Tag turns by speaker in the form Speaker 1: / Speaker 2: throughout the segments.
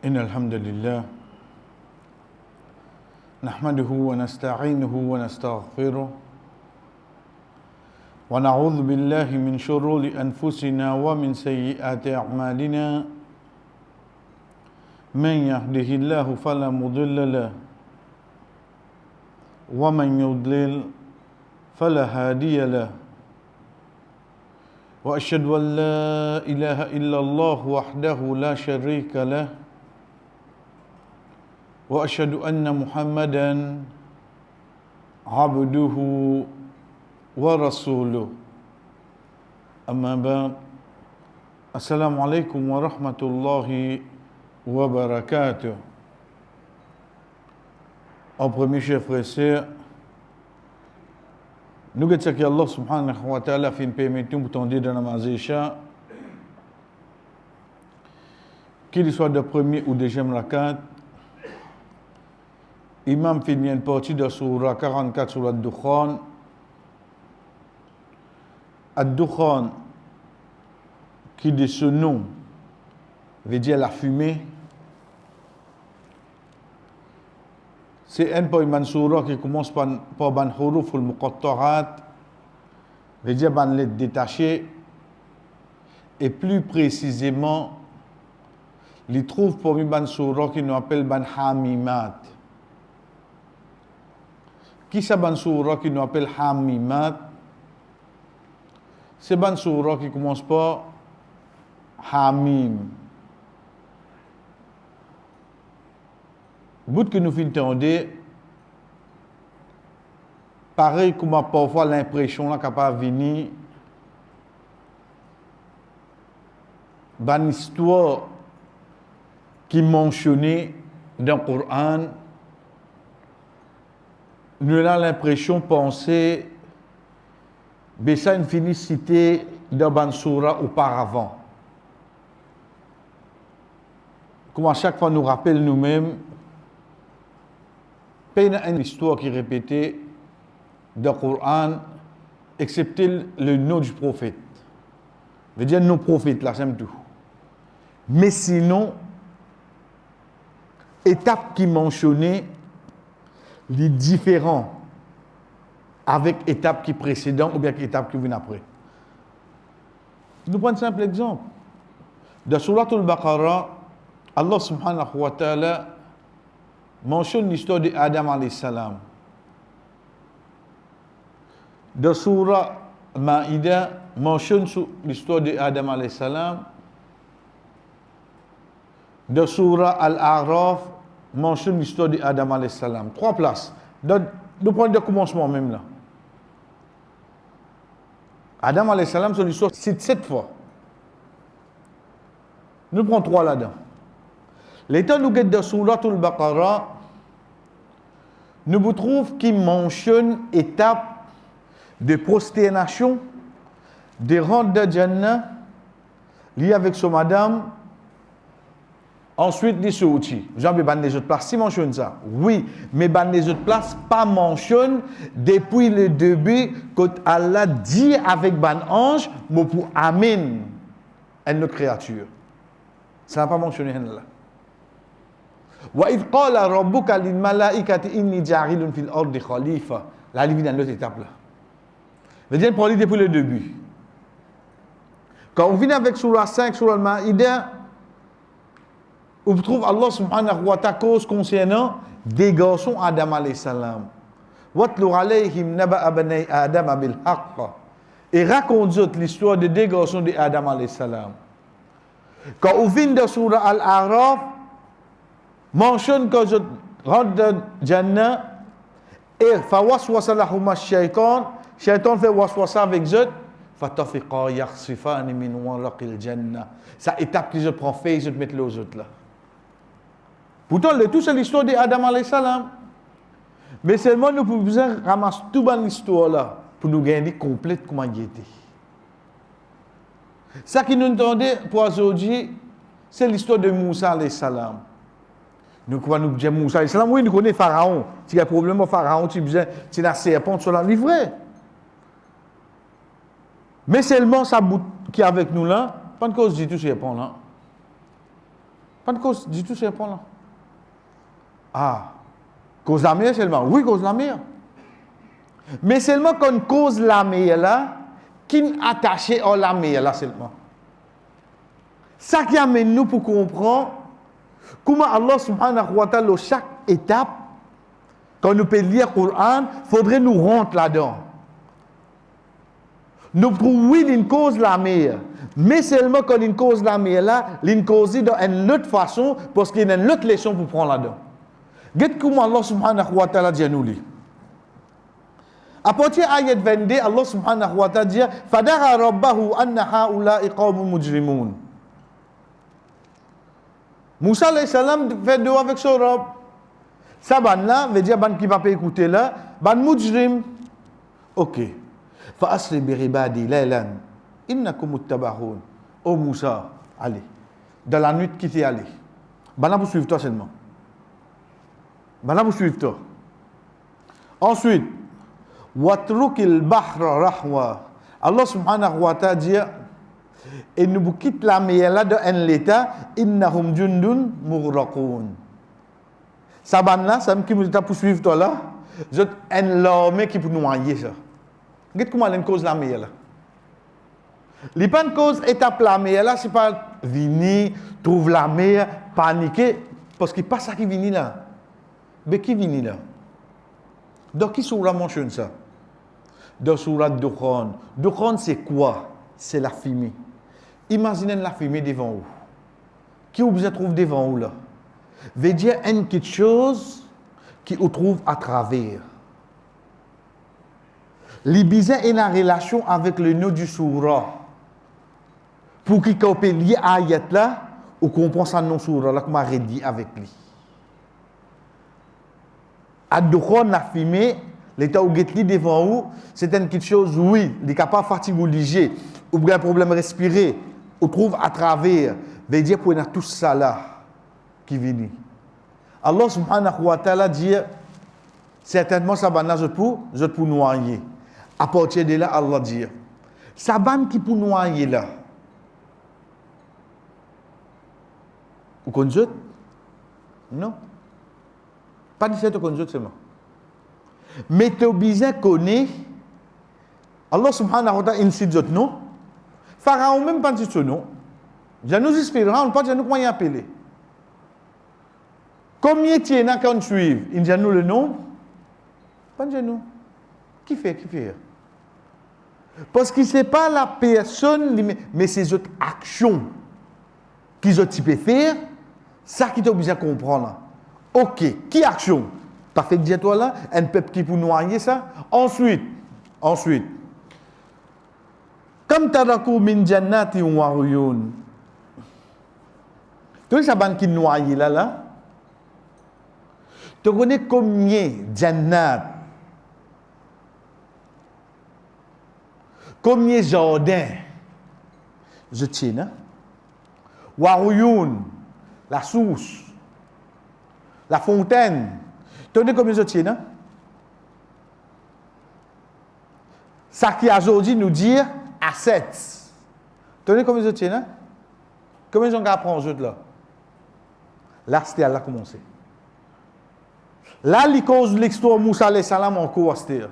Speaker 1: إن الحمد لله نحمده ونستعينه ونستغفره ونعوذ بالله من شرور أنفسنا ومن سيئات أعمالنا من يهده الله فلا مضل له ومن يضلل فلا هادي له وأشهد أن لا إله إلا الله وحده لا شريك له وأشهد أن محمدا عبده ورسوله أما بعد السلام عليكم ورحمة الله وبركاته. En premier, chers frères et sœurs, nous disons que Allah subhanahu wa ta'ala fait une permission pour tendre dans la mazécha, qu'il soit de premier ou deuxième rakat. Imam finit une partie de surah 44 sur Ad-Dukhan. Ad-Dukhan, qui de ce nom veut dire la fumée, c'est un poème surah qui commence par ban huruf al-muqattarat, veut dire ban lettre détachée, et plus précisément, il trouve parmi ban surah qui nous appelle ban hamimat. Qui c'est ban surah qui nous appelle hamimat? C'est ban surah qui commence par hamim. Bout que nous entendons, pareil comme parfois l'impression là capable de venir, ban histoire qui mentionnée dans le Coran, nous avons l'impression de penser que ça une félicité dans ban surah auparavant. Comme à chaque fois nous rappelle nous-mêmes, il y a une histoire qui est répétée dans le Coran, excepté le nom du prophète. Je veux dire, nos prophètes, là, c'est tout. Mais sinon, étape qui mentionnait les différents avec étape qui précédent ou bien étape qui vient après. Nous prenons un simple exemple. Dans Surat al-Baqarah, Allah subhanahu wa ta'ala mentionne l'histoire d'Adam alayhi salam. Dans Surah Maïda, mentionne l'histoire d'Adam alayhi salam. Dans Surah Al-A'raf, mentionne l'histoire d'Adam alayhi salam. 3 places. Nous prenons le commencement même là. Adam alayhi salam, son histoire, c'est 7 fois. Nous prenons 3 là-dedans. L'état nous guette dans Surat al-Baqarah, nous vous trouvons qui mentionne étape de prosternation, de rente de Jannah, lié avec son madame, ensuite les sorties. J'en ai ban les autres places, si mentionne ça. Oui, mais ban les autres places, pas mentionne depuis le début, quand Allah dit avec ban ange, mais pour Amen, une créature. Ça n'a pas mentionné là. وَإِذْ قَالَ رَبُّكَ لِلْمَلَائِكَةِ إِنِّي جَاعِلٌ فِي الْأَرْضِ خَلِيفَةً. Là, il vient dans l'autre étape là. Je veux dire, pour lui depuis le début. Quand on vient avec Surah 5, Surah Al-Ma'ida, on trouve Allah subhanahu wa ta'ala cause concernant des garçons Adam alayhi salam. وَاتْلُ عَلَيْهِمْ نَبَأَ بَنِي آدَمَ بِالْحَقِّ. Et raconte l'histoire de des garçons de Adam alayhi salam. Quand on vient dans Surah Al-A'raf, mentionne que je rentre dans Jannah et fawaswasa lahuma shaitan fait waswasa avec eux fatafiqa yakhsifani min waraqil jannah. Ça étape que je prends fait je te mettre les autres là. Pourtant le tout c'est l'histoire d'Adam alayhi salam. Mais seulement nous pouvons ramasser toute bonne histoire là pour nous gagner complète comment il était. Ça qui nous entendait pour aujourd'hui c'est l'histoire de Moussa alayhi salam. Nous disons Moussa alayhi salam, oui, nous connaissons Pharaon. S'il y a un problème au Pharaon, tu as la serpente sur la livrée. Mais seulement ça qui est avec nous là, pas de cause du tout serpent là. Pas de cause du tout serpent là. Ah, cause la mer seulement. Oui, cause la mer. Mais seulement qu'on cause la mer là, qui est attaché à la mer là seulement. Ça qui amène nous pour comprendre comment Allah subhanahu wa ta'ala, chaque étape, quand nous pouvons lire le Coran, il faudrait nous rentrer là-dedans. Nous trouvons, oui, une cause la mer. Mais seulement quand une cause la mer là, une cause dans une autre façon, parce qu'il y a une autre leçon pour prendre là-dedans. Regardez comment Allah subhanahu wa ta'ala dit à nous. À partir de l'ayat 22, Allah subhanahu wa ta'ala dit Fadara rabbahu anna ha'ula'i qawmun mujrimun. Moussa alayhi salam fait deux avec son robe. Ça ban là, veut dire ban qui va pas écouter là, ban mujrim. OK. Fa asri bi ibadi laylan innakum muttaba'un. Oh Moussa, allez. Dans la nuit qui t'est allé. Ban là pour suivre toi seulement. Ban là pour suivre toi. Ensuite, watrukil bahra rahwa. Allah subhanahu wa ta'ala dit et nous quitte la mer là dans l'état innahum jundun mughraqun. Saban là, ça me qui nous poursuivre toi là, je un l'armée qui pour noyer ça. Regarde comment elle cause la mer là. Les pas une cause étape la mer là, c'est pas venir trouve la mer paniquer parce qu'il pas ça qui vient là. Mais qui vient là? Donc qui soura mentionne ça? Dans sourate Dukhan. Dukhan c'est quoi? C'est la fumée. Imaginez la fumée devant vous. Qui vous trouve devant vous là? Veut dire une quelque chose qui vous trouve à travers. L'ibisa est la relation avec le nom du soura. Pour qu'il soit lié à ayat là, ou comprend ça non soura là, comme a dit avec lui. À Dukhan, la fumée, l'état où vous devant vous, c'est une quelque chose, oui, il est capable de fatiguer ou léger, ou bien un problème respirer, ou trouve à travers, veut dire pour tout ça là qui vient. Allah subhanahu wa ta'ala dit certainement ça va je pour noyer. À partir de là, Allah dit ça ban qui pour noyer là. Vous connaissez? Non. Pas de cette connaissez seulement. Mais tu as besoin de connaître Allah subhanahu wa ta'ala incite d'autres non. Pharaon même pas dit ce nom. Je nous espérons, on ne peut pas nous comment y appeler. Combien de temps quand on suit, il dit nous le nom? Pas de nous. Qui fait? Parce que ce n'est pas la personne, mais c'est autres actions qu'ils ont typé faire, ça qui t'a besoin de comprendre. Ok, qui action? T'as fait dire toi là, un peuple qui pour noyer ça. Ensuite, comme taraku min jannati wa uyun. Tu sais ça qui noyer là. Tu connais combien jannat? Combien jardin? Je tiens, hein? Wa uyun, la source. La fontaine. Tu connais combien je tiens, hein? Ça qui a aujourd'hui nous dire assets. Tu connais combien je tiens, hein? Combien j'en apprends aux autres là? Là, c'était à la commencer. Là, l'icône de l'histoire Moussa alayhi salam encore c'était.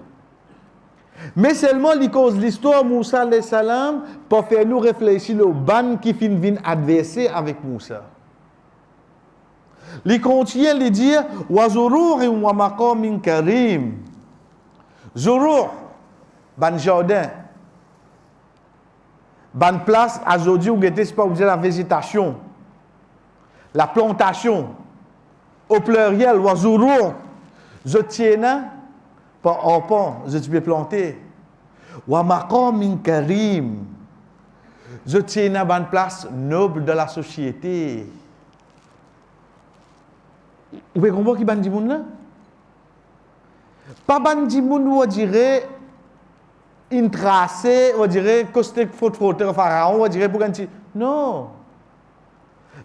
Speaker 1: Mais seulement l'icône de l'histoire Moussa alayhi salam pour faire nous réfléchir au ban qui vient adverser avec Moussa. Il continue de dire wa zurur wa maqamin karim. Zurur, ban jardin. Ban place aujourd'hui où était pas la végétation. La plantation au pluriel wa zurur. Je tiens pas en pan, je peux planter. Wa maqamin karim. Je tiens ban place noble de la société. Vous pouvez comprendre qui bandi moun là? Pas bandi moun ou dirait une tracée, on dirait coste faute pharaon, on dirait pour ganti. Non.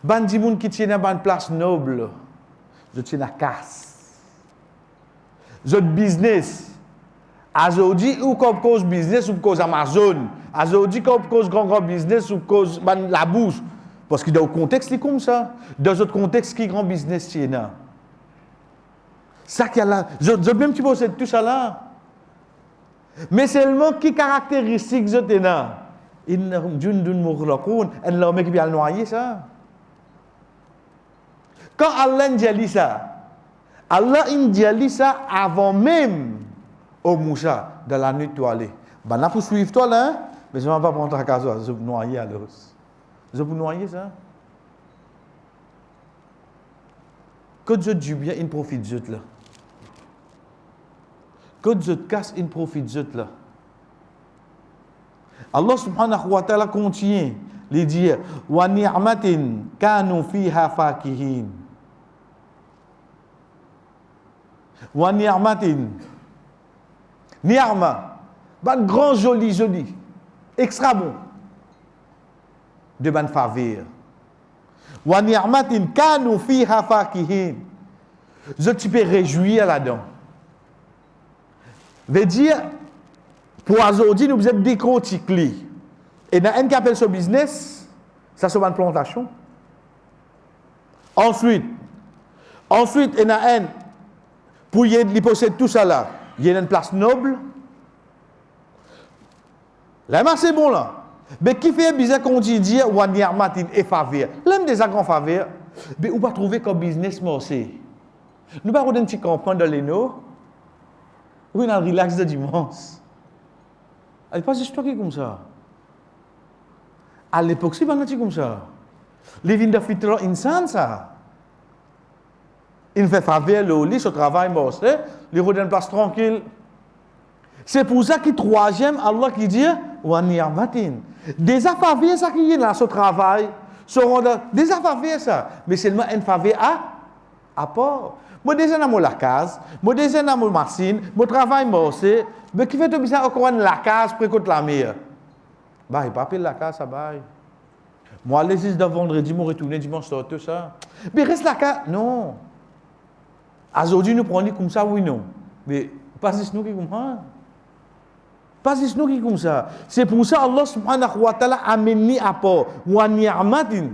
Speaker 1: Bandi moun qui tient dans une place noble. Je tiens à casse. Je business. Aujourd'hui ou comme cause business ou cause Amazon. Aujourd'hui comme cause grand business ou cause la bourse. Parce que dans le contexte, c'est comme ça. Dans d'autres contextes, qui grand business c'est là. Ça qu'il y a là. Je même tu possèdes tout ça là. Mais seulement qui caractéristique je t'ai là. Innahum jundun mughraqun. Et là, mec qui vient le noyer ça. Quand Allah dit ça, Allah dit ça avant même au Moussa dans la nuit tu aller. Ben là pour suivre toi là, hein? Mais je ne vais pas prendre ta case, je vais noyer alors. Je vais noyer ça. Quand je dis bien, il profite de là. Quand je casse, il profite de là. Allah subhanahu wa ta'ala continue de dire wa ni'matin kanu fiha fakihin. Wa ni'matin. Ni'ma. Ban grand joli. Extra bon. De ban faveur. Wa ni'matin kanu fiha fakihin. Je tu peux réjouir là-dedans. Veut dire pour aujourd'hui nous êtes décortiqués. Et dans un qui appelle ce business, ça c'est une plantation. Ensuite, il y a un pour y posséder tout ça là, il y a une place noble. Là, c'est bon là. Mais qui fait bizarre quand on dit Waniar Martin et faveur? L'un des grands faveurs, mais on va trouver comme business morcé. Nous pas un petit campagne dans les nos. Oui, on a le relax de dimanche. Elle n'est pas juste comme ça. À l'époque, c'est pas comme ça. Les vignes de fitra insan ça. Il fait faveur le lit, ce travail morcé, il redonne place tranquille. C'est pour ça que troisième, Allah qui dit Waniar Martin. Des affaires ça qui est là, ce travail, des affaires ça. Mais seulement une faveur à part. Moi déjà dans la case, moi déjà dans la machine, mon travail morcé, mais qui fait tout ça encore la case précote la mer. Bah, il pas la case ça bail. Moi les 6 de vendredi, moi retourner dimanche soir tout ça. Mais reste la case non. Aujourd'hui nous prenons comme ça oui non. Mais pas si nous qui comprend. Pas si nous qui comme ça. C'est pour ça Allah subhanahu wa ta'ala a mis à part wa ni'matin.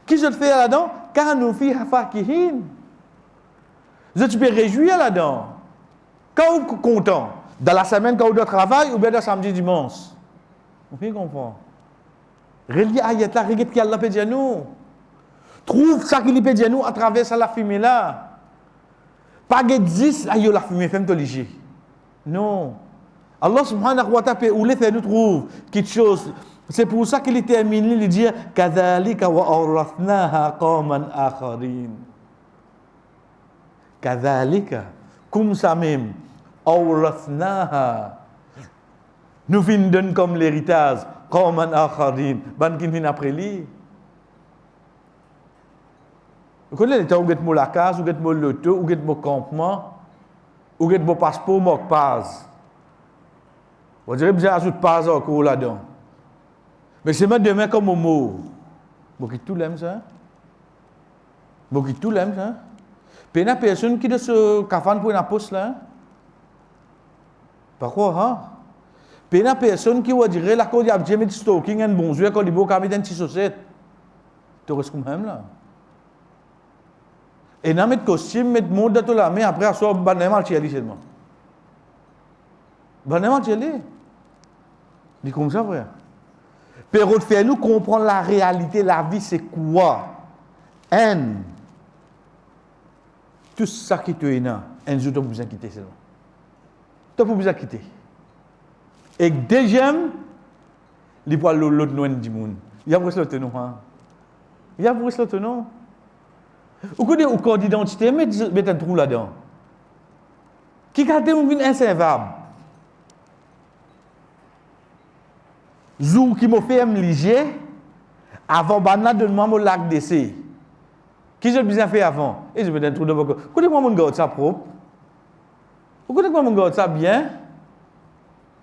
Speaker 1: Qui je te fais là-dedans? Kanu fiha fakihin. Je te peux réjouir là-dedans. Quand vous êtes content, dans la semaine quand vous doit travailler ou bien dans samedi dimanche. Vous pouvez comprendre. Relié à ayat là, regarde qui Allah peut dire nous. Trouve ça qu'il peut dire nous à travers ça la fumée là. Pas que 10 ayo la fumée fait me léger. Non. Allah subhanahu wa ta'ala ou les fait nous trouve quelque chose. C'est pour ça qu'il termine il dit kadhalika wa awrathnaha qauman akharin. Kadhalika comme ça même awrathnaha nous vindons comme l'héritage qauman akharin ban qui vient après lui. Vous connaissez les temps où vous êtes la case, où vous êtes le loto, où vous êtes le campement, où vous êtes le passeport, moque passe. On dirait que vous avez pas encore là-dedans. Mais c'est même demain comme au mot. Vous qui tout l'aime ça? Vous qui tout l'aime ça? Puis il y a personne qui de ce cafan pour une poste là? Pourquoi, hein? Puis il y a personne qui va dire la cause de James Stocking un bon joueur quand il va mettre une petite chaussette. Tu restes comme même là. Et dans mettre costume, mettre monde de tout là, mais après à soi bannement tieli seulement. Bannement tieli. Dit comme ça frère. Pérot fait nous comprendre la réalité, la vie c'est quoi? Tout ça qui te est là, un jour tu peux vous quitter seulement. Tu peux vous quitter. Et deuxième, il voit l'autre noin du monde. Il y a presque l'autre non. Il y a presque l'autre non. Vous connaissez au code d'identité, mettez un trou là-dedans. Qui garde une inservable. Jour qui m'a fait me liger, avant banane de moi mon lac d'essai. Qui j'ai bien fait avant? Et je mets un trou dans votre. Vous connaissez moi mon garde ça propre? Vous connaissez moi mon garde ça bien?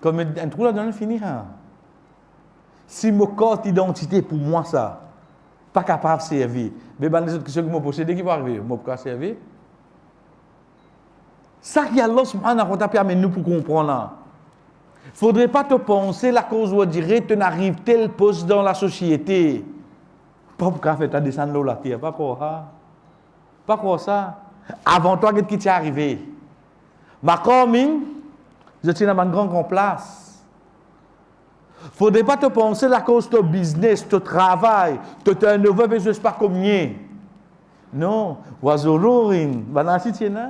Speaker 1: Comme un trou là-dedans, finira. Si mon code d'identité pour moi ça, pas capable de servir. Mais les autres questions que je possédé qui vont arriver, je peux servir. Ça qui Allah subhanahu wa ta'ala permet nous pour comprendre là. Il ne faudrait pas te penser la cause où on dirait que tu n'arrives tel poste dans la société. Pas pour faire ta descendre la terre, pas quoi ça. Pas quoi ça. Avant toi, qu'est-ce qui t'est arrivé? Ma commune, je tiens dans une grande place. Faudrait pas te penser à cause de ton business, ton travail, ton turnover, mais je ne sais pas combien. Non, oiseau-rourin, banasi tiena.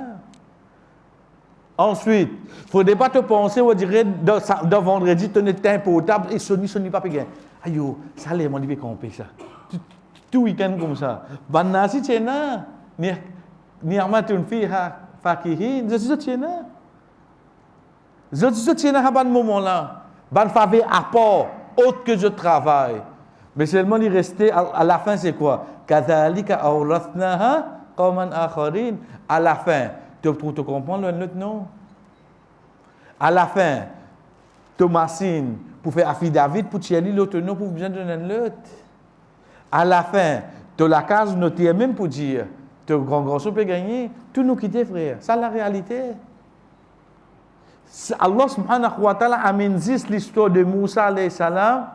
Speaker 1: Ensuite, faudrait pas te penser, on dirait, dans vendredi, tu es importable et Sony pas payé. Aïe, ça l'est, mon dieu, qu'on paye ça. Tout week-end comme ça. Banasi tiena, ni armat une fille, fakihin, je suis tiena. Je suis tiena à ce moment-là. Ban faveur apport, autre que je travaille. Mais seulement il restait, à la fin, c'est quoi? Kadhalika awrathnaha qawman akharin. À la fin, tu comprends le note, non? À la fin, Thomasine, pour faire affidavit, pour tirer l'autre, non, pour besoin de l'autre. À la fin, tu as la case notée même pour dire, tu as grand chose peut gagner, tout nous quitter, frère. Ça, la réalité. Allah subhanahu wa ta'ala amène l'histoire de Moussa alayhi salam.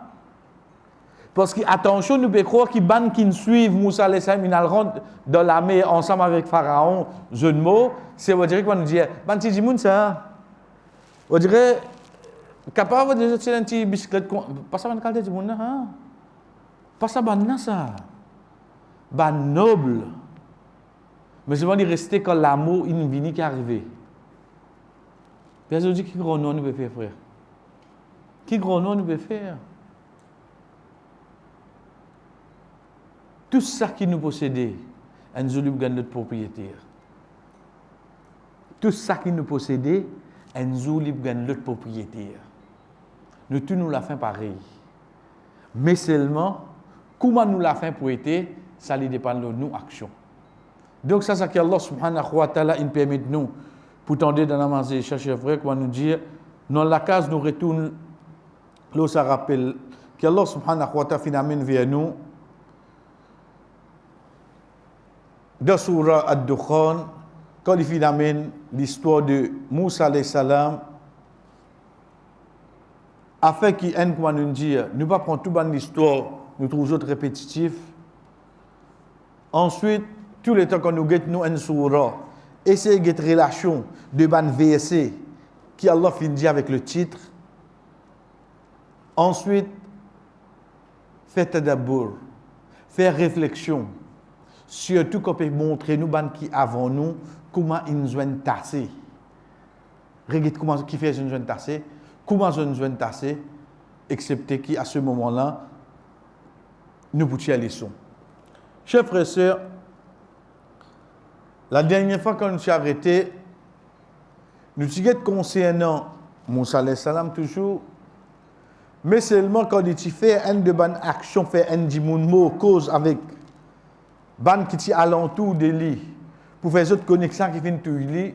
Speaker 1: Parce que, attention, nous pouvons croire qu'ils ban qui suivent Moussa alayhi salam, ils rentrent dans la mer ensemble avec Pharaon, jeu de mots. C'est, on dirait qu'on nous dit, ban ti dimoun ça. On dirait, capable de jeter un petit bicyclette, pas ça ban kalte dimoun là, hein? Pas ça ban là ça. Ban noble. Mais je vais rester quand l'amour, il vient qui est arrivé. Personne dit qui grand nom nous peut faire, frère. Qui grand nom nous peut faire? Tout ça qui nous possédait, nous gagne notre propriétaire. Tout ça qui nous possédait, nous gagne notre propriétaire. Nous tous nous la fin pareil. Mais seulement, comment nous la fin pour être, ça dépend de nos actions. Donc ça, c'est ce qu'Allah subhanahu wa ta'ala il permet de nous. Pour tendre dans la manger, chercher frère, comment nous dire, dans la case, nous retournons, là, ça rappelle qu'Allah subhanahu wa ta'ala finalement vers nous, dans Surah Ad-Dukhan, quand il finalement l'histoire de Moussa alayhi salam, afin qu'il aime, comment nous dire, nous ne pas prendre toute l'histoire, nous trouvons autres répétitifs. Ensuite, tous les temps qu'on nous guette, nous, une surah, essayez de get relation de ban VSC qui Allah finit avec le titre. Ensuite, faites tadabbur, faire réflexion. Surtout qu'on peut montrer nous ban qui avant nous comment ils nous ont tassé. Regarde comment qui fait une jeune tassé, comment une jeune tassé, excepté qui à ce moment-là nous pour tirer les leçons. Chers frères et sœurs, la dernière fois qu'on nous s'est arrêté, nous sommes concernant Moussa alayhi salam toujours, mais seulement quand il fait une de bonnes actions, fait un de mot cause avec ban qui est alentour de lui, pour faire autres connexions qui viennent tout lui.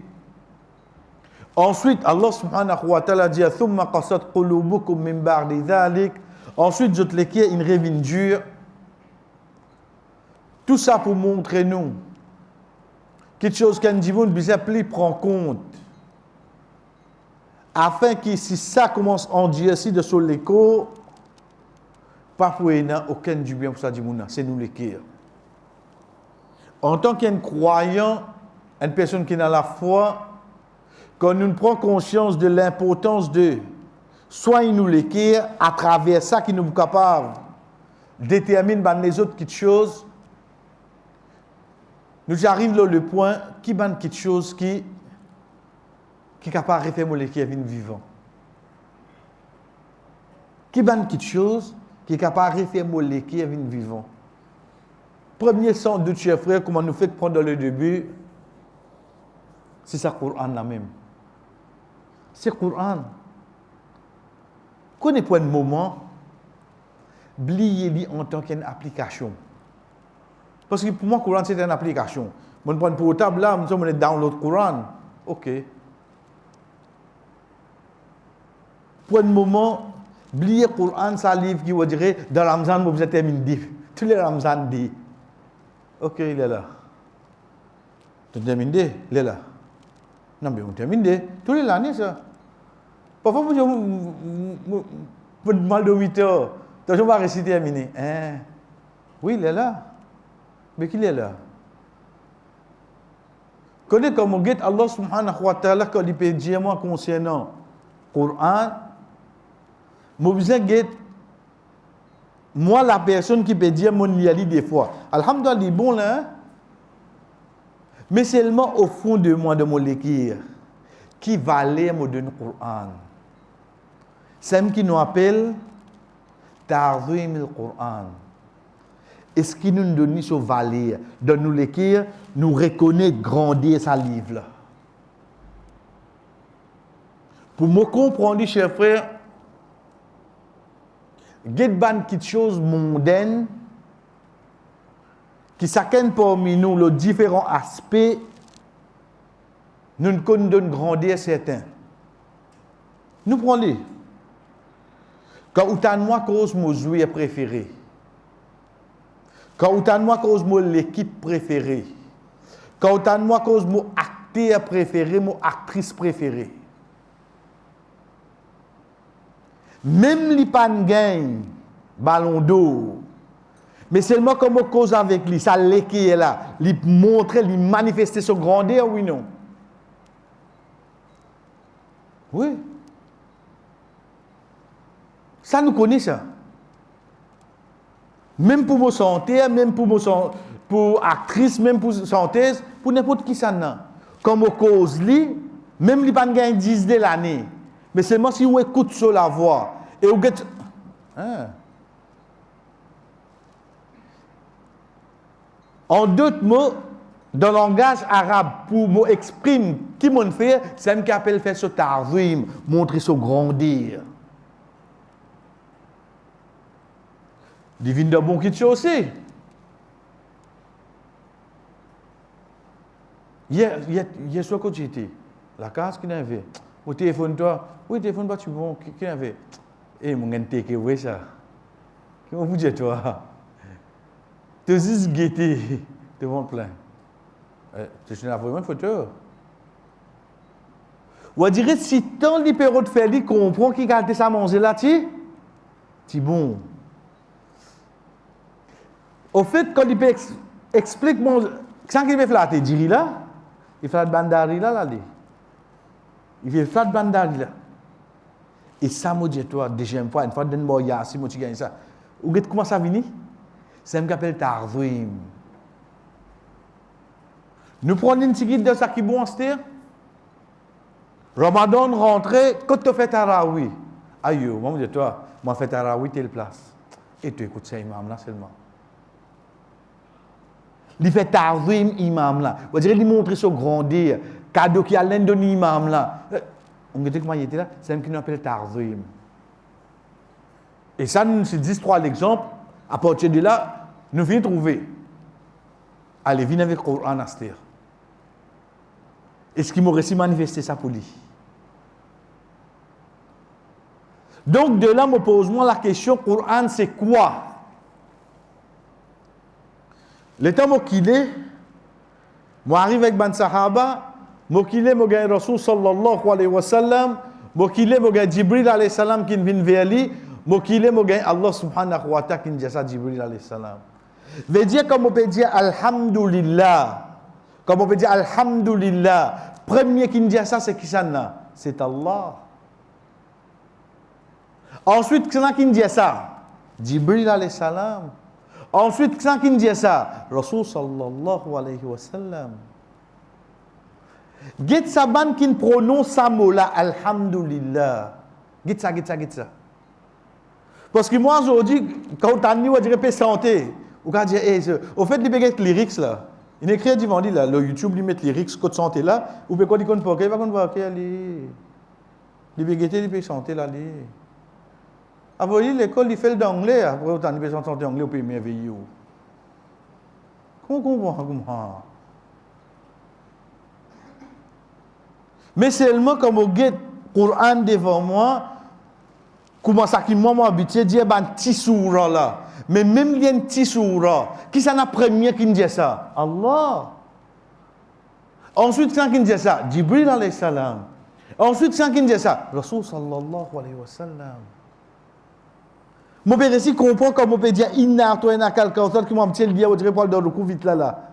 Speaker 1: Ensuite, Allah subhanahu wa ta'ala dit thumma qasat qulubukum min ba'di dhalik. Ensuite, je te l'écris une revine dure. Tout ça pour montrer nous quelque chose qu'un divin plus prend compte. Afin que si ça commence en Dieu si de sur l'écho, pas pour aucun du bien pour ça divin, c'est nous l'écrire. En tant qu'un croyant, une personne qui a la foi, quand nous prenons conscience de l'importance de soit il nous l'écrire à travers ça qui nous est capable détermine les autres petites choses. Nous arrivons là le point qui ban quelque chose qui est capable de faire molécule vivant. Qui ban quelque chose qui est capable de faire molécule vivant. Premier sens de chers frères, comment nous fait prendre le début, c'est ça le Coran là même. C'est le Coran. Qu'on n'est pas un moment, oubliez-le en tant qu'une application. Parce que pour moi, le Coran, c'est une application. Je prends un portable là, je vais download le Coran. OK. Pour un moment, oubliez le Coran, c'est un livre qui vous dirait, dans Ramzan, vous êtes terminé. Tous les Ramzan disent. OK, il est là. Tu terminé? Il est là. Non, mais on termine. Tous les années, ça. Parfois, vous mal de 8 heures. Donc, on va réciter terminé. Oui, il est là. Mais qui est là? Connais comment get Allah subhanahu wa ta'ala quand il peut dire moi concernant Coran, moi besoin get moi la personne qui peut dire mon liali des fois. Alhamdulillah bon là. Hein? Mais seulement au fond de moi de mon lecture qui valait me donner le Coran. C'est ce qui nous appelle Ta'zim al-Quran. Et ce qui nous donne ce valeur de nous l'écrire, nous reconnaître grandir sa livre là. Pour me comprendre, chers frères, il y a quelque chose mondaine qui chacun parmi nous, les différents aspects, nous connaissons grandir certains. Nous prenons. Quand vous avez moi cause mon joueur préféré. Quand vous avez moi cause mon l'équipe préférée. Quand vous avez moi cause mon acteur préféré, mon actrice préférée. Même les pas gagne ballon d'or. Mais seulement comme cause avec lui, ça l'équipe est là, lui montrer, lui manifester son grandeur, oui non. Oui. Ça nous connaît ça. Même pour mon santé, même pour actrice, même pour chanteuse, pour n'importe qui ça non. Comme cause lui, même lui pas gagne 10 de l'année. Mais seulement si on écoute sur la voix et on get en d'autres mots, dans le langage arabe, pour m'exprimer qui m'ont fait, c'est ce qu'on appelle faire ce ta'zim, montrer ce grandir. Divine de bon qui aussi. Hier, soir quand j'étais, la case qui n'avait, au téléphone toi, oui, téléphone pas tu bon, qui n'avait, mon gante que ouais ça. Comment vous dites toi? Tu es juste guetté devant plein. Tu es la vraie photo. Ou dirait si tant l'hypéro de faire, il comprend qu'il garde sa manger là, tu bon. Au fait, quand il explique mon. Quand il fait flatter, il là, il fait la bandari là, il fait flat bandari là. Et ça, me dit toi, deuxième fois, une fois, d'un boya, si tu gagnes ça. Où comment ça vient? C'est ce qu'on appelle Ta'zim. Nous prenons une petite de ça qui est bon en terre. Ramadan rentré, quand tu fais Tarawi. Aïe, moi, je dis toi, moi, je fais Tarawi, telle place. Et tu écoutes ça, imam là seulement. Il fait Ta'zim, imam là. On dirait qu'il montre ce grandir, cadeau qui a l'un de l'imam là. On me dit comment il était là, c'est ce qu'on appelle Ta'zim. Et ça, nous se 10-3 l'exemple. À partir de là, nous venons trouver. Allez, viens avec le Coran Aster. Est-ce qu'il m'aurait si manifesté ça pour lui? Donc, de là, me pose-moi la question, Coran, c'est quoi? Le temps qu'il est, moi arrive avec Ban Sahaba, moi qu'il est, moi gagne Rasul sallallahu alayhi wa sallam, moi qu'il est, moi gagne Jibril alayhi salam qui vient vers lui, moi qu'il est, moi gagne Allah subhanahu wa ta'ala qui dit ça Jibril alayhi salam. Veut dire comme on peut dire Alhamdulillah, comme on peut dire Alhamdulillah, premier qui dit ça, c'est qui ça? C'est Allah. Ensuite, qui dit ça? Jibril alayhi salam. Ensuite, qui dit ça? Rasul sallallahu alayhi wa sallam. Get saban qui prononce ça mot là, Alhamdulillah. Get ça. Parce que moi aujourd'hui, quand on dit, on dirait santé. Ou quand dire, au fait, il y a des lyrics là. Il écrit du vendredi là, le YouTube lui met les lyrics code santé là, ou peut quoi dire qu'on peut, il va qu'on va aller. Il peut santé là. Après l'école, il fait l'anglais, après autant il peut santé anglais au pays merveilleux. Comment? Mais seulement comme on get Coran devant moi, comment ça qui moi habitué dire ban petit soura là. Mais même il y a un petit soura. Qui c'est la première qui dit ça? Allah. Ensuite, qui dit ça? Jibril alayhi salam. Ensuite, qui dit ça? Rasul sallallahu alayhi wa sallam. Mon père ici comprend comme on peut dire inna toi inna quelqu'un qui m'a petit bien au dirait dans le coup vite là.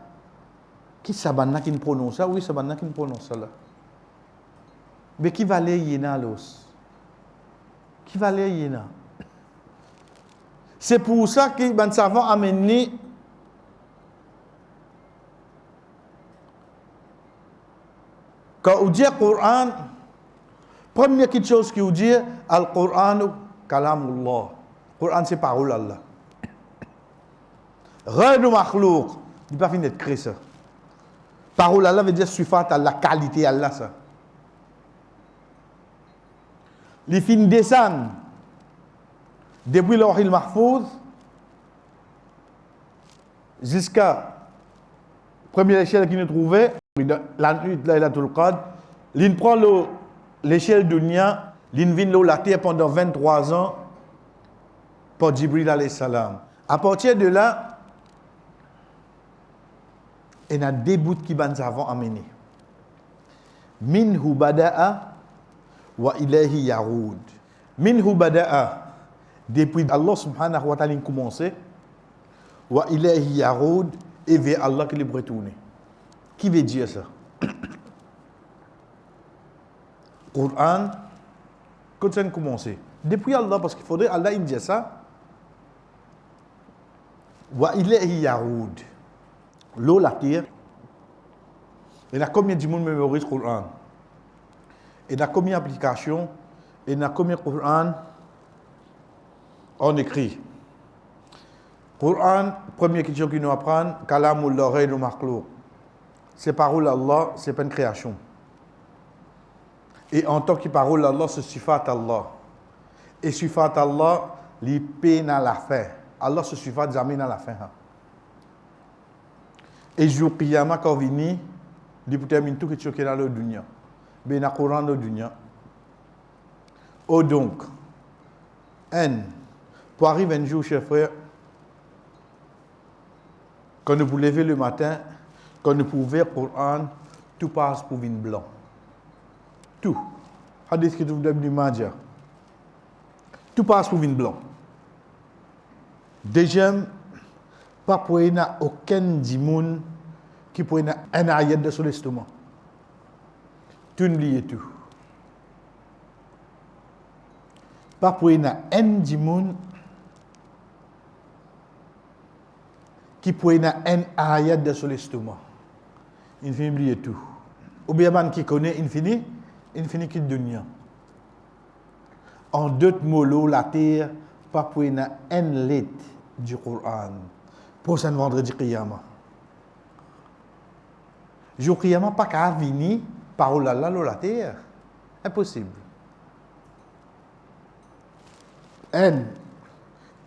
Speaker 1: Qui sabana qui ne prononce ça? Oui, sabana qui ne prononce ça là. Mais qui va aller yena los? Qui va aller yena? C'est pour ça que ben savant amené quand on dit Coran, première petite chose qu'il dit, Al-Qur'an kalamullah. Coran c'est parole d'Allah. Rien de makhlouk. Il pas fini d'être créé ça. Parole d'Allah veut dire suffat à la qualité d'Allah ça. Les fins descendent depuis l'Orhil Mahfouz jusqu'à première échelle qui nous trouvait, la nuit de Laylatul Qadr, l'in prend l'échelle dunya, l'in vient la terre pendant 23 ans pour Jibril alayhi salam. À partir de là, il y a des bouts qui nous avons amené. Minhu bada'a wa ilayhi yaroud. Minhu bada'a. Depuis Allah subhanahu wa ta'ala a commencé, wa ilayhi yaroud, et vers Allah qu'il est retourné. Qui veut dire ça? Coran, quand ça a commencé? Depuis Allah, parce qu'il faudrait Allah il dit ça. Wa ilayhi yaroud. L'eau, la terre. Il y a combien de monde mémorise le Coran? Il y a combien d'applications? Il y a combien de Coran on écrit? Coran, première question qu'il nous apprend, Kalamullah ghayru makhlouq. C'est parole d'Allah, c'est pas une création. Et en tant que parole d'Allah, c'est sifat Allah. Et sifat Allah, il peine à la fin. Allah se sifat jamais à la fin. Et jour Qiyamah, quand vini, il peut terminer tout ce qui est dans le dunya. Mais dans le Coran, le dunya. Oh donc, pour arriver un jour, chers frères, quand nous vous levez le matin, quand nous pouvons ouvrir le Coran, tout passe pour vin blanc. Tout. Hadith que vous donne du Madja. Tout passe pour vin blanc. Deuxième, pas pour y avoir aucun dimoun qui peut y avoir un ayat de son estomac. Tout oubliez tout. Pas pour y avoir un dimoun qui peut y avoir un ayat de son estomac. Il finit oublier tout. Ou bien man qui connaît infini qui dunya. En d'autres mots, la terre, pas pour y avoir un lettre du Coran. Prochain vendredi Qiyamah. Jour Qiyamah, pas qu'à venir par la terre. Impossible.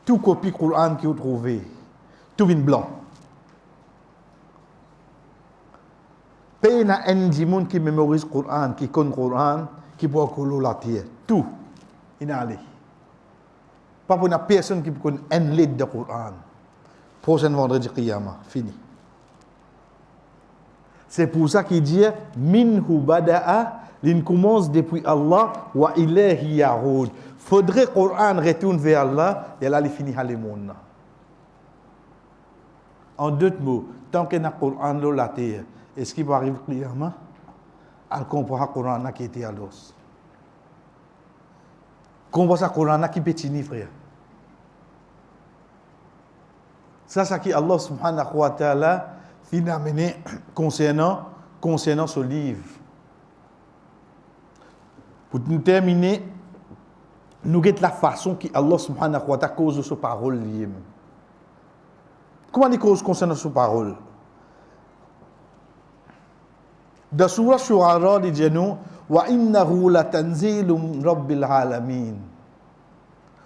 Speaker 1: Tout copie Coran qui vous trouvez, tout vient blanc. Pays na un dimoun qui mémorise le Coran, qui connaît le Coran, qui peut coller la terre. Tout, il a allé. Pas pour une personne qui connaît un livre de Coran. Prochain vendredi Qiyamah, fini. C'est pour ça qu'il dit minhu bada'a, il commence depuis Allah wa ilayhi yaroud. Faudrait que le Coran retourne vers Allah et là il finit à le monde. En d'autres mots, tant qu'il y a le Coran dans la terre, est-ce qu'il va arriver Qiyamah? Elle comprend le Coran qui était à l'os. Comprend le Coran qui pétine, frère. Ça, c'est ce que Allah subhanahu wa ta'ala finit amené concernant ce livre. Pour nous terminer, nous avons la façon que Allah subhanahu wa ta'ala cause de sa parole. Comment il cause concernant sa parole? Dans Surah Shu'ara, il dit nous, wa innahu latanzilum rabbil alamin.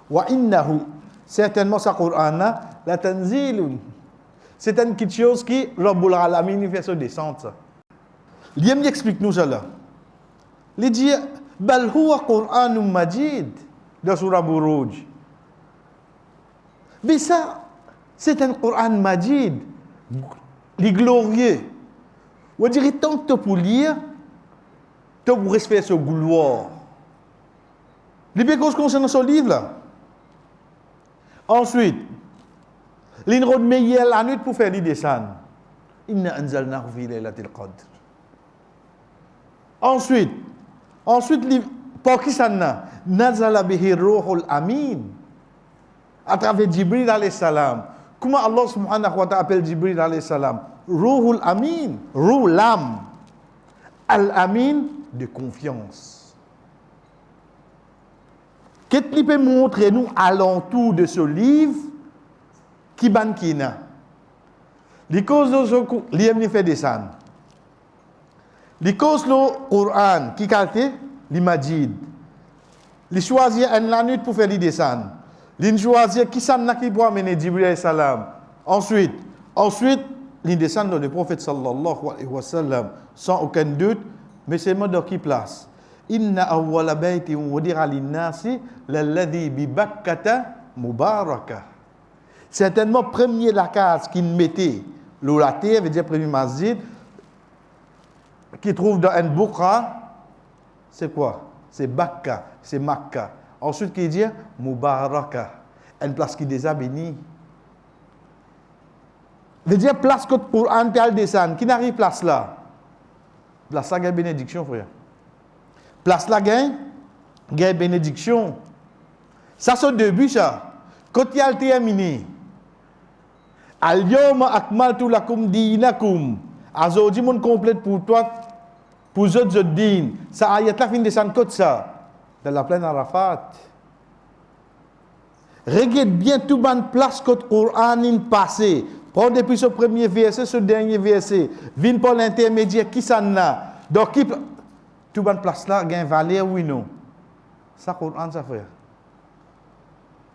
Speaker 1: Wa innahu, certainement ce Coran-là, la tanzilun. C'est une petite chose qui, Rabbul Alamin, fait sa descente. L'Iem explique-nous cela. Il dit, bal huwa Qur'anun majid, dans Surah Buruj. Mais ça, c'est un Coran majid, les glorieux. On dirait tant que tu peux lire, tu peux respecter ce gloire. Les bien causes concernant ce livre-là. Ensuite, l'inro de meilleur la nuit pour faire les descendre. Inna anzalnahu fi laylatil qadr. Ensuite, pour qui ça n'a? Nazala bihi ruhul amin. À travers Jibril alayhi salam. Comment Allah subhanahu wa ta'ala appelle Jibril alayhi salam? Ruhul amin. Ruh, l'âme. Al-amin, de confiance. Qu'est-ce qu'il peut montrer nous alentour de ce livre qui ban qui n'a? Les causes de ce livre fait descendre. Les causes le Coran qui calte l'imagine. Les choisir la nuit pour faire les descendre. Les choisir qui s'en a qui pour amener Jibril alayhi salam. Ensuite, les descendent le prophète sallallahu alayhi wa sallam sans aucun doute, mais c'est moi dans qui place. Inna awwala bayti wudira lin-nasi lalladhi bi Bakkata mubaraka. Certainement premier la case qui mettait la terre, veut dire premier masjid qui trouve dans un Bukha, c'est quoi? C'est Bakka, c'est Makka. Ensuite qui dit mubaraka, une place qui déjà bénie. Veut dire place que pour un tel descend, qui n'arrive place là. Place là gagne bénédiction frère. Place là gagne bénédiction. Ça c'est le début ça. Quand il a terminé. Al-yawma akmaltu lakum dinakum. Aujourd'hui mon complète pour toi pour autres din. Ça ayat là fin descend comme ça dans la plaine Arafat. Regarde bien tout ban place que le Coran est passé. Prends depuis ce premier verset, ce dernier verset. Vine pour l'intermédiaire, qui ça n'a? Donc, qui tout ban place là, gain valeur, oui, non? Ça, Coran, ça frère.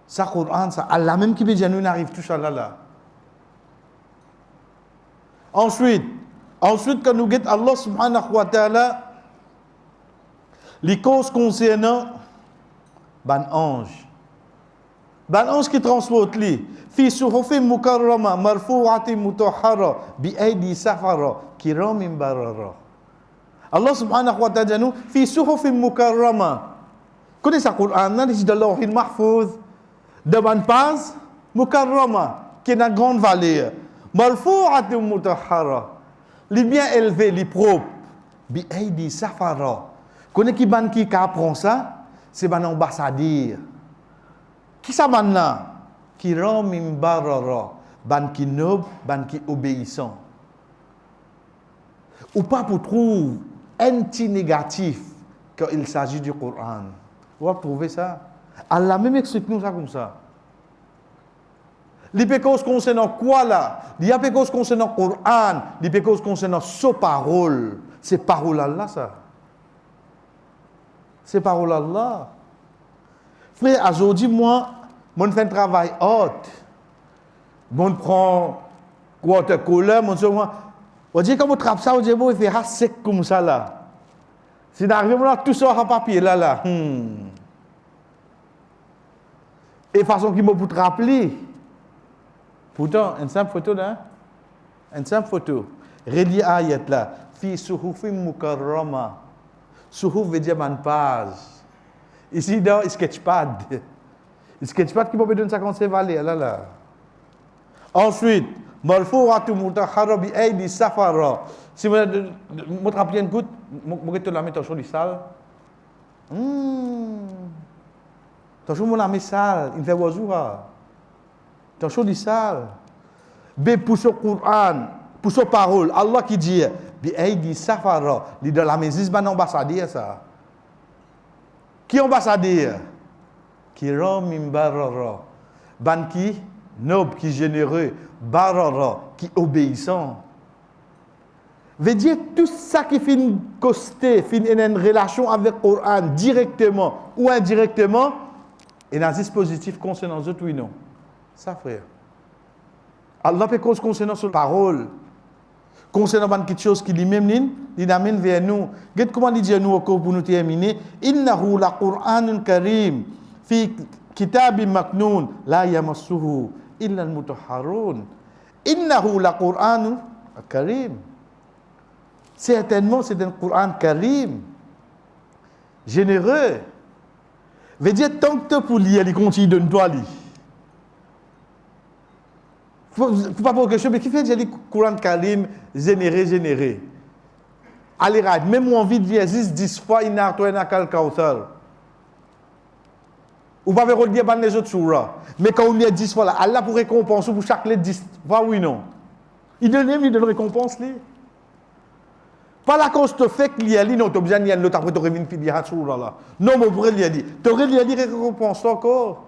Speaker 1: Ça, Coran, ça. Allah même qui veut dire, nous n'arrive tout ça là. Ensuite, quand nous guettons Allah subhanahu wa ta'ala, les causes concernant ban ange. Ban ange qui transporte li fi suhufin mukarrama marfu'atin mutahhara bi aidi safara kiramin barara. Allah subhanahu wa ta'ala nous fi suhufin mukarrama. Connais ça Coran là dans le Lauhul Mahfuz de ban page mukarrama qui est de grande valeur. Marfu'atin mutahhara. Li bien élevé, li propre. Bi aidi safara. Connais qui ban qui apprend ça? C'est ban ambassadeur. Qui ça maintenant? Qui rend mimbarara, ban qui noble, ban qui obéissant. Ou pas pour trouver anti-négatif quand il s'agit du Coran. Vous avez trouvé ça? Allah même explique nous ça comme ça. Les pécos concernant quoi là? Il y a pécos concernant le Coran, les pécos concernant sa parole. C'est parole Allah ça. C'est parole Allah. Frère, aujourd'hui, moi, je fais un travail haut. Je prends watercolor, je dis comme on trappe ça, je dis, il fait sec comme ça là. Si d'arriver, on a tout ça en papier là. Et façon qui m'a pour te rappeler. Pourtant, une simple photo là. Une simple photo. Relis ayat là. Fi suhufim mukarrama. Suhuf veut dire man page. Ici, dans le sketchpad. Le sketchpad qui peut donner ça comme c'est valé, là. Ensuite, marfu'atu mutahhara bi aidi safara. Si vous me rappelez une goutte, vous te la mettre sur le sale. Toujours mon ami sale, il fait oiseau. Toujours du sale. B pour ce Coran, pour ce parole, Allah qui dit bi aidi safara, il dans la maison ban ambassadeur ça. Qui ambassadeur? Qui rend mimbarara. Ban qui noble, qui généreux, barara, qui obéissant. Veut dire tout ça qui fait costé, fait une relation avec le Coran directement ou indirectement, et un dispositif concernant les autres, oui, non. Ça, frère. Allah fait cause concernant sur parole, concernant quelque chose qui lui-même, il amène vers nous. Regardez comment il dit nous encore pour nous terminer. Innahu la Qur'anun karim fi kitabin maknoun la yamassuhu illa al-mutahharun. Innahu la Qur'anun karim. Certainement, c'est un Coran karim, généreux. Veut dire, tant que tu pour lire, il continue de toi lire. Faut pas poser question, mais qui fait dire le Coran Karim généré. Allez, même on vit de 10 fois, il n'a pas de Kauthar. Ou pas redire les autres surahs. Mais quand on y a 10 fois là, Allah pour récompenser pour chaque lettre 10 fois, oui, non. Il donne récompense. Pas la cause te fait qu'il y a non, tu as besoin de l'autre après tu reviens de dire surah là. Non, mais pour lui dire, tu aurais lui dire récompense encore.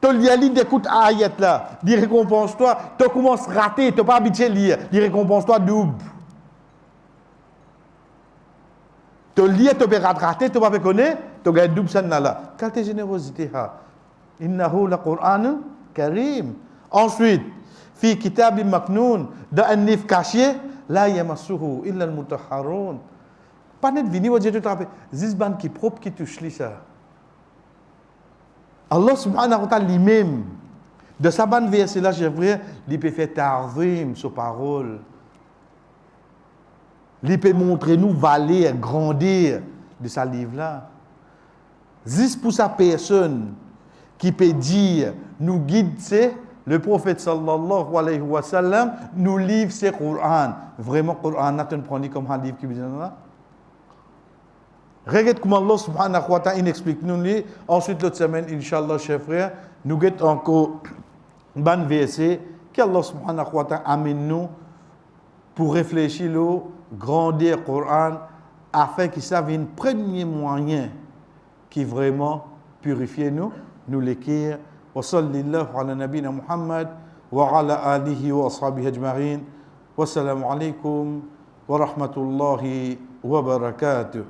Speaker 1: Tu as dit d'écoute ayat là, dit récompense toi, tu commences à rater, tu n'as pas habitué à lire, dit récompense toi double. Tu lis, tu peux rater, tu peux connaître, tu gagnes double ça là. Quelle générosité ha. Innahu la Qur'an Karim. Ensuite, fi kitab maknoun, dans un livre caché, la yamassuhu illa al-mutahharun. Pas net vini wa jetu trape. Zisban qui propre qui touche li ça. Allah subhanahu wa ta'ala lui-même de sa bonne verset là, je vrai, il peut faire ta'zim sur parole. Il peut montrer nous valeur, grandeur de sa livre là. Juste pour sa personne qui peut dire nous guide c'est le prophète sallallahu alayhi wa sallam nous livre c'est Coran. Vraiment Coran n'a pas pris comme un livre qui vient là. Regarde comment Allah subhanahu wa ta'ala explique nous li. Ensuite l'autre semaine inchallah chers frères, nous get encore ban verset qu'Allah subhanahu wa ta'ala amène nous pour réfléchir le grandeur Coran afin qu'il soit un premier moyen qui vraiment purifie nous l'écrire. Wa sallallahu ala nabina Muhammad wa ala alihi wa ashabihi ajma'in. Wassalamu alaikum wa rahmatullahi wa barakatuh.